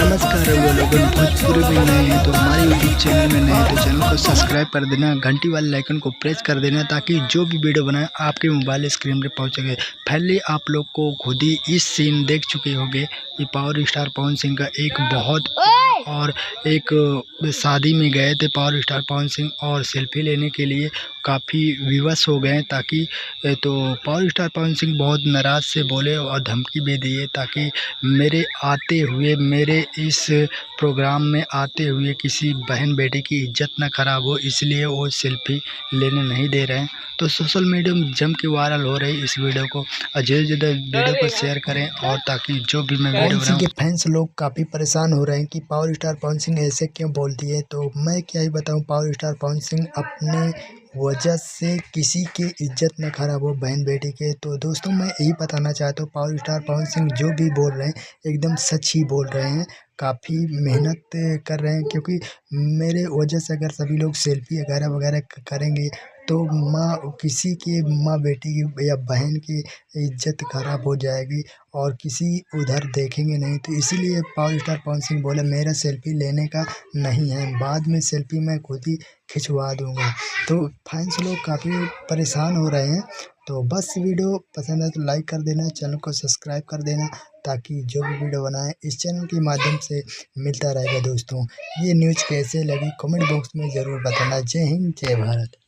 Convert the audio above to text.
नमस्कार लोगन भोजपुरी में नए हैं तो हमारे यूट्यूब चैनल में नए हैं तो चैनल को सब्सक्राइब कर देना, घंटी वाले आइकन को प्रेस कर देना ताकि जो भी वीडियो बनाए आपके मोबाइल स्क्रीन पर पहुंचेंगे। पहले आप लोग को खुद ही इस सीन देख चुके होंगे कि पावर स्टार पवन सिंह का एक बहुत और एक शादी में गए थे पावर स्टार पवन सिंह और सेल्फी लेने के लिए काफ़ी विवश हो गए ताकि तो पावर स्टार पवन सिंह बहुत नाराज़ से बोले और धमकी भी दिए ताकि मेरे इस प्रोग्राम में आते हुए किसी बहन बेटी की इज्जत ना खराब हो, इसलिए वो सेल्फी लेने नहीं दे रहे हैं। तो सोशल मीडिया में जम के वायरल हो रही इस वीडियो को और ज़्यादा वीडियो को शेयर करें और ताकि जो भी मैं वीडियो बनाऊं के फैंस लोग काफ़ी परेशान हो रहे हैं कि पावर स्टार पवन सिंह ऐसे क्यों बोलती है। तो मैं क्या ही बताऊं, पावर स्टार पवन सिंह अपने वजह से किसी की इज्जत न खराब हो बहन बेटी के। तो दोस्तों मैं यही बताना चाहता हूँ, पावर स्टार पवन सिंह जो भी बोल रहे हैं एकदम सच ही बोल रहे हैं, काफ़ी मेहनत कर रहे हैं। क्योंकि मेरे वजह से अगर सभी लोग सेल्फी वगैरह वगैरह करेंगे तो किसी की माँ बेटी की या बहन की इज्जत खराब हो जाएगी और किसी उधर देखेंगे नहीं। तो इसीलिए पावर स्टार पवन सिंह बोले मेरा सेल्फी लेने का नहीं है, बाद में सेल्फी मैं खुद ही खिंचवा दूंगा। तो फैंस लोग काफ़ी परेशान हो रहे हैं। तो बस वीडियो पसंद है तो लाइक कर देना, चैनल को सब्सक्राइब कर देना ताकि जो भी वीडियो बनाए इस चैनल के माध्यम से मिलता रहेगा। दोस्तों ये न्यूज़ कैसे लगी कमेंट बॉक्स में ज़रूर बताना। जय हिंद जय भारत।